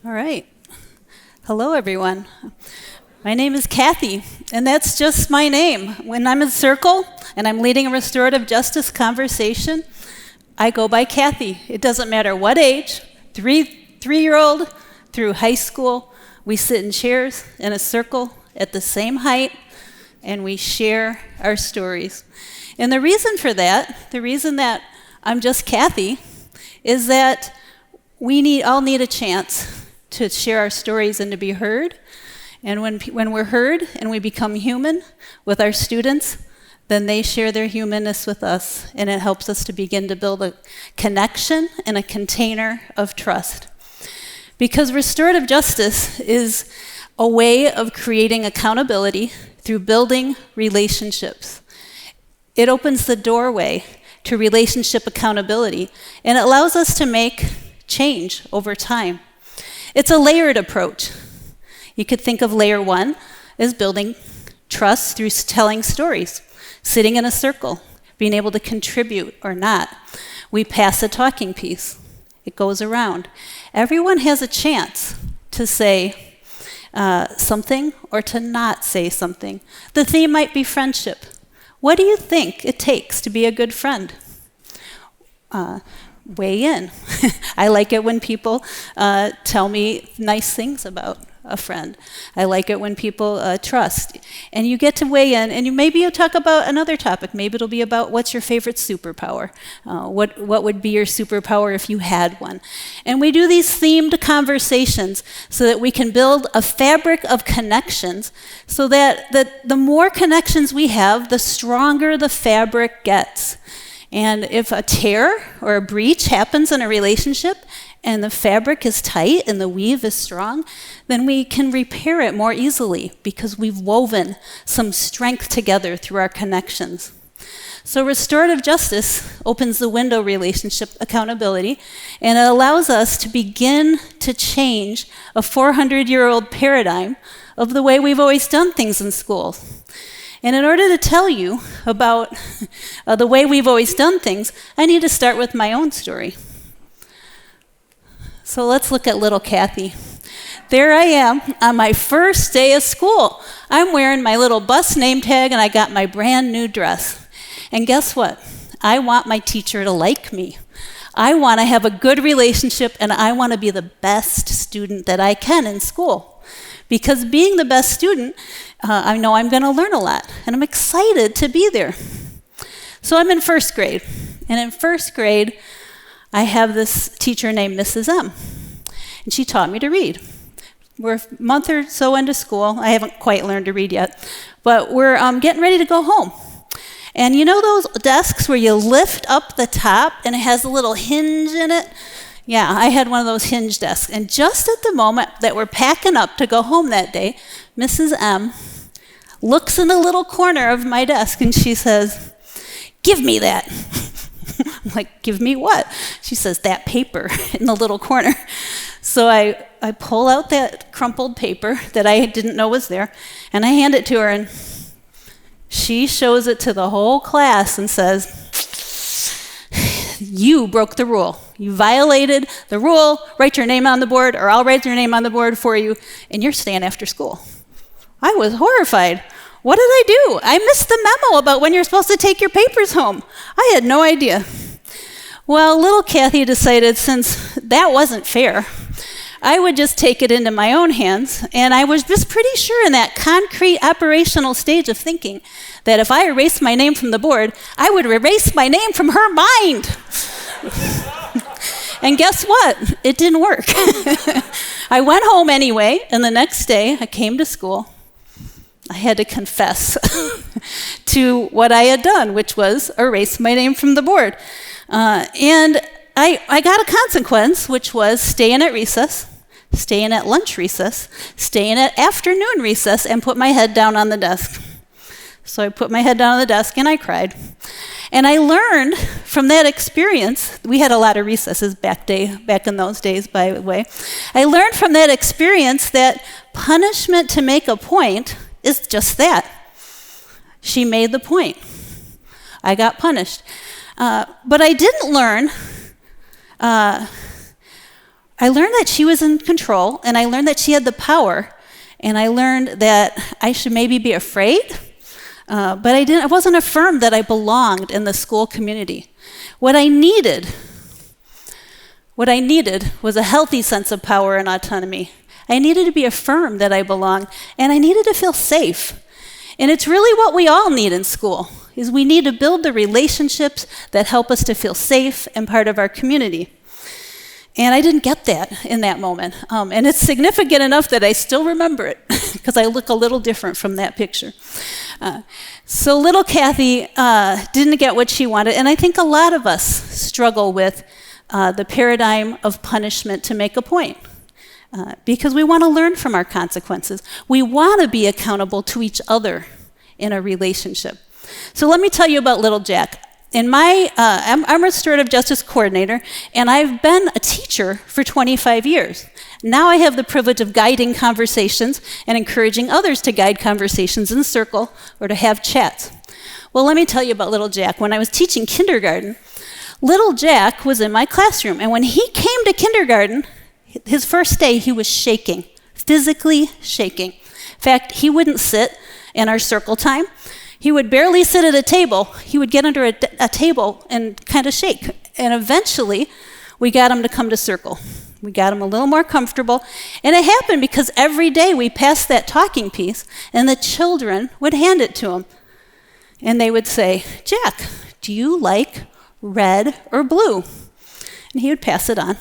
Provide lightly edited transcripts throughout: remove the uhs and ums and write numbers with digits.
All right. Hello, everyone. My name is Kathe, and that's just my name. When I'm in Circle and I'm leading a restorative justice conversation, I go by Kathe. It doesn't matter what age, three-year-old through high school, we sit in chairs in a circle at the same height, and we share our stories. And the reason for that, the reason that I'm just Kathe, is that we all need a chance to share our stories and to be heard. And when we're heard and we become human with our students, then they share their humanness with us, and it helps us to begin to build a connection and a container of trust. Because restorative justice is a way of creating accountability through building relationships. It opens the doorway to relationship accountability, and it allows us to make change over time. It's a layered approach. You could think of layer one as building trust through telling stories, sitting in a circle, being able to contribute or not. We pass a talking piece. It goes around. Everyone has a chance to say something or to not say something. The theme might be friendship. What do you think it takes to be a good friend? Weigh in. I like it when people tell me nice things about a friend. I like it when people trust. And you get to weigh in, and maybe you'll talk about another topic. Maybe it'll be about what's your favorite superpower. What would be your superpower if you had one? And we do these themed conversations so that we can build a fabric of connections so that the more connections we have, the stronger the fabric gets. And if a tear or a breach happens in a relationship and the fabric is tight and the weave is strong, then we can repair it more easily because we've woven some strength together through our connections. So restorative justice opens the window relationship accountability, and it allows us to begin to change a 400-year-old paradigm of the way we've always done things in schools. And in order to tell you about the way we've always done things, I need to start with my own story. So let's look at little Kathe. There I am on my first day of school. I'm wearing my little bus name tag, and I got my brand new dress. And guess what? I want my teacher to like me. I want to have a good relationship, and I want to be the best student that I can in school. Because being the best student, I know I'm going to learn a lot, and I'm excited to be there. So I'm in first grade, and in first grade, I have this teacher named Mrs. M, and she taught me to read. We're a month or so into school. I haven't quite learned to read yet, but we're getting ready to go home. And you know those desks where you lift up the top, and it has a little hinge in it? Yeah, I had one of those hinge desks. And just at the moment that we're packing up to go home that day, Mrs. M looks in the little corner of my desk and she says, "Give me that." I'm like, "Give me what?" She says, "That paper in the little corner." So I pull out that crumpled paper that I didn't know was there, and I hand it to her, and she shows it to the whole class and says, "You broke the rule. You violated the rule. Write your name on the board, or I'll write your name on the board for you, and you're staying after school." I was horrified. What did I do? I missed the memo about when you're supposed to take your papers home. I had no idea. Well, little Kathe decided since that wasn't fair, I would just take it into my own hands, and I was just pretty sure in that concrete operational stage of thinking that if I erased my name from the board, I would erase my name from her mind. And guess what? It didn't work. I went home anyway, and the next day I came to school. I had to confess to what I had done, which was erase my name from the board. And I got a consequence, which was staying at recess, staying at lunch recess, staying at afternoon recess, and put my head down on the desk. So I put my head down on the desk and I cried. And I learned from that experience, we had a lot of recesses back in those days, by the way. I learned from that experience that punishment to make a point is just that. She made the point. I got punished. But I didn't learn I learned that she was in control, and I learned that she had the power, and I learned that I should maybe be afraid, but I wasn't affirmed that I belonged in the school community. What I needed was a healthy sense of power and autonomy. I needed to be affirmed that I belonged, and I needed to feel safe. And it's really what we all need in school, is we need to build the relationships that help us to feel safe and part of our community. And I didn't get that in that moment. And it's significant enough that I still remember it, because I look a little different from that picture. So little Kathe didn't get what she wanted, and I think a lot of us struggle with the paradigm of punishment to make a point. Because we want to learn from our consequences. We want to be accountable to each other in a relationship. So let me tell you about little Jack. I'm a restorative justice coordinator, and I've been a teacher for 25 years. Now I have the privilege of guiding conversations and encouraging others to guide conversations in circle or to have chats. Well, let me tell you about little Jack. When I was teaching kindergarten, little Jack was in my classroom, and when he came to kindergarten, his first day, he was shaking, physically shaking. In fact, he wouldn't sit in our circle time. He would barely sit at a table. He would get under a table and kind of shake. And eventually, we got him to come to circle. We got him a little more comfortable. And it happened because every day we passed that talking piece, and the children would hand it to him. And they would say, "Jack, do you like red or blue?" And he would pass it on.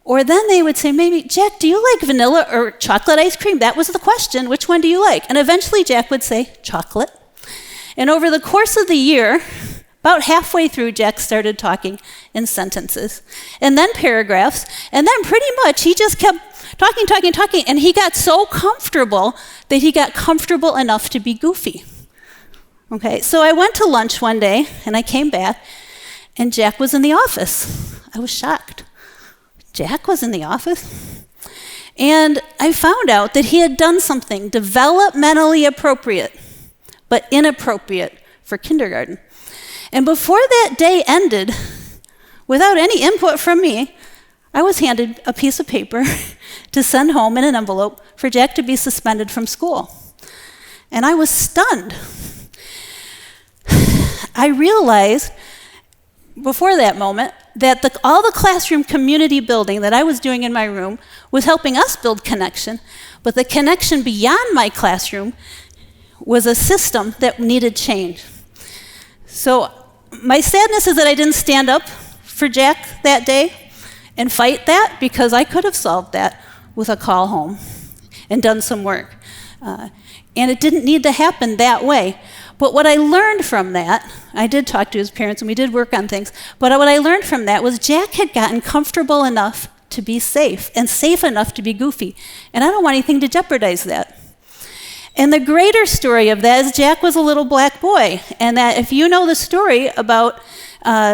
Or then they would say, maybe, "Jack, do you like vanilla or chocolate ice cream?" That was the question. Which one do you like? And eventually Jack would say, "Chocolate." And over the course of the year, about halfway through, Jack started talking in sentences, and then paragraphs, and then pretty much he just kept talking, and he got so comfortable that he got comfortable enough to be goofy. Okay, so I went to lunch one day, and I came back, and Jack was in the office. I was shocked. Jack was in the office. And I found out that he had done something developmentally appropriate, but inappropriate for kindergarten. And before that day ended, without any input from me, I was handed a piece of paper to send home in an envelope for Jack to be suspended from school. And I was stunned. I realized before that moment that all the classroom community building that I was doing in my room was helping us build connection, but the connection beyond my classroom was a system that needed change. So my sadness is that I didn't stand up for Jack that day and fight that, because I could have solved that with a call home and done some work. And it didn't need to happen that way. But what I learned from that, I did talk to his parents and we did work on things, but what I learned from that was Jack had gotten comfortable enough to be safe and safe enough to be goofy. And I don't want anything to jeopardize that. And the greater story of that is Jack was a little black boy, and that if you know the story about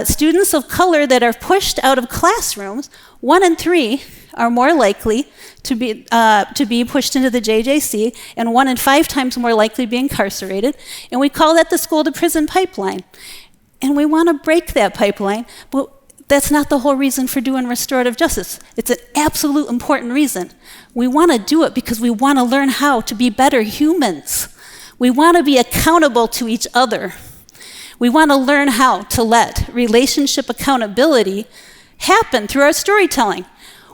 students of color that are pushed out of classrooms, 1 in 3 are more likely to be pushed into the JJC, and 1 in 5 times more likely to be incarcerated. And we call that the school to prison pipeline. And we want to break that pipeline, but that's not the whole reason for doing restorative justice. It's an absolute important reason. We want to do it because we want to learn how to be better humans. We want to be accountable to each other. We want to learn how to let relationship accountability happen through our storytelling.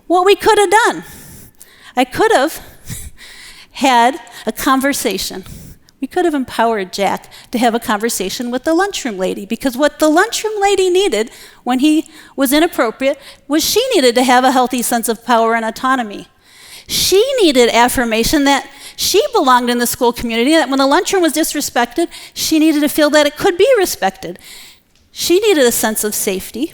What we could have done. I could have had a conversation. We could have empowered Jack to have a conversation with the lunchroom lady, because what the lunchroom lady needed when he was inappropriate was she needed to have a healthy sense of power and autonomy. She needed affirmation that she belonged in the school community, that when the lunchroom was disrespected, she needed to feel that it could be respected. She needed a sense of safety,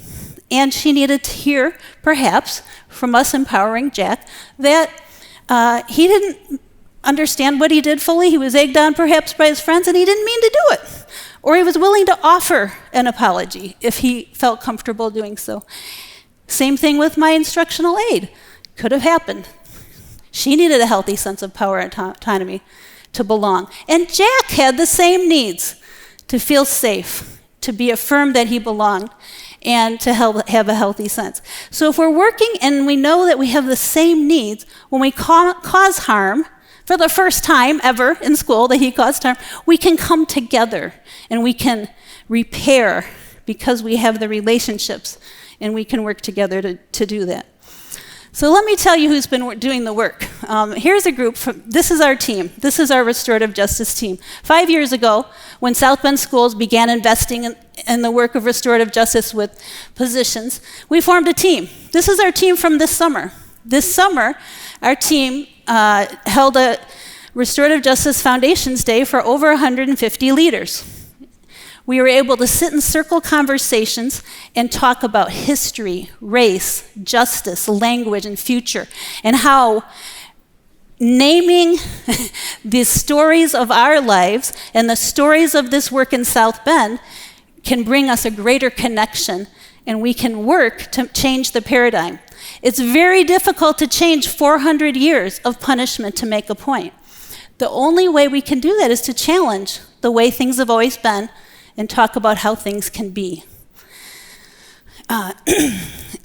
and she needed to hear, perhaps, from us empowering Jack, that he didn't understand what he did fully. He was egged on perhaps by his friends, and he didn't mean to do it. Or he was willing to offer an apology if he felt comfortable doing so. Same thing with my instructional aide. Could have happened. She needed a healthy sense of power and autonomy to belong. And Jack had the same needs, to feel safe, to be affirmed that he belonged, and to have a healthy sense. So if we're working and we know that we have the same needs, when we cause harm, for the first time ever in school that he caused harm, we can come together and we can repair because we have the relationships and we can work together to do that. So let me tell you who's been doing the work. Here's a group. This is our team. This is our restorative justice team. 5 years ago, when South Bend Schools began investing in the work of restorative justice with positions, we formed a team. This is our team from this summer. This summer, our team held a Restorative Justice Foundations Day for over 150 leaders. We were able to sit in circle conversations and talk about history, race, justice, language, and future, and how naming the stories of our lives and the stories of this work in South Bend can bring us a greater connection, and we can work to change the paradigm. It's very difficult to change 400 years of punishment to make a point. The only way we can do that is to challenge the way things have always been and talk about how things can be.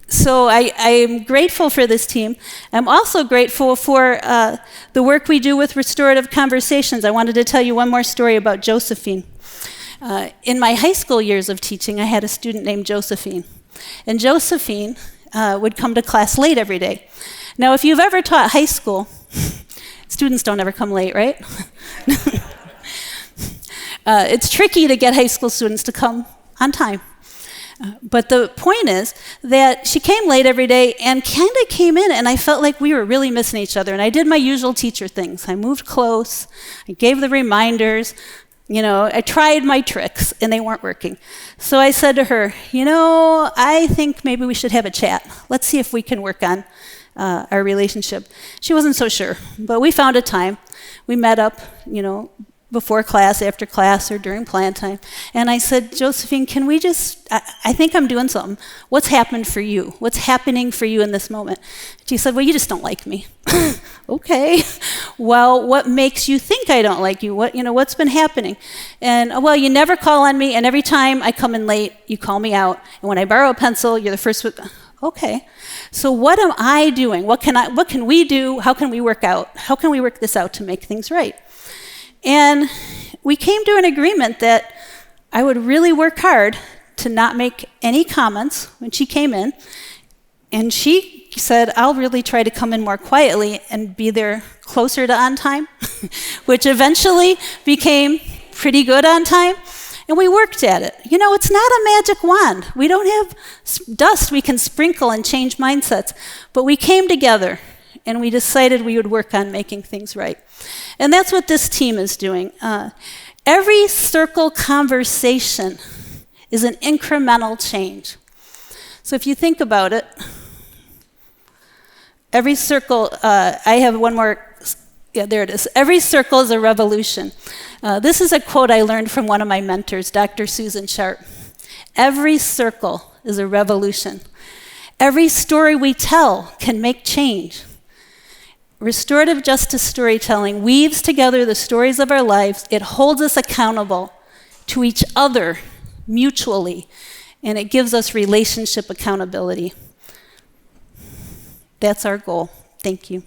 So I am grateful for this team. I'm also grateful for the work we do with restorative conversations. I wanted to tell you one more story about Josephine. In my high school years of teaching, I had a student named Josephine. And Josephine would come to class late every day. Now, if you've ever taught high school, students don't ever come late, right? It's tricky to get high school students to come on time. But the point is that she came late every day and kind of came in, and I felt like we were really missing each other. And I did my usual teacher things. I moved close. I gave the reminders. I tried my tricks, and they weren't working. So I said to her, I think maybe we should have a chat. Let's see if we can work on our relationship. She wasn't so sure, but we found a time. We met up, before class, after class, or during plan time. And I said, Josephine, can we I think I'm doing something. What's happened for you? What's happening for you in this moment? She said, well, you just don't like me. Okay. Well, what makes you think I don't like you? What's been happening? And, well, you never call on me, and every time I come in late, you call me out. And when I borrow a pencil, you're the first one. Okay. So what am I doing? What can we do? How can we work this out to make things right? And we came to an agreement that I would really work hard to not make any comments when she came in. And she said, I'll really try to come in more quietly and be there closer to on time, which eventually became pretty good on time. And we worked at it. It's not a magic wand. We don't have dust we can sprinkle and change mindsets. But we came together, and we decided we would work on making things right. And that's what this team is doing. Every circle conversation is an incremental change. So if you think about it, every circle, I have one more, there it is. Every circle is a revolution. This is a quote I learned from one of my mentors, Dr. Susan Sharp. Every circle is a revolution. Every story we tell can make change. Restorative justice storytelling weaves together the stories of our lives. It holds us accountable to each other mutually, and it gives us relationship accountability. That's our goal. Thank you.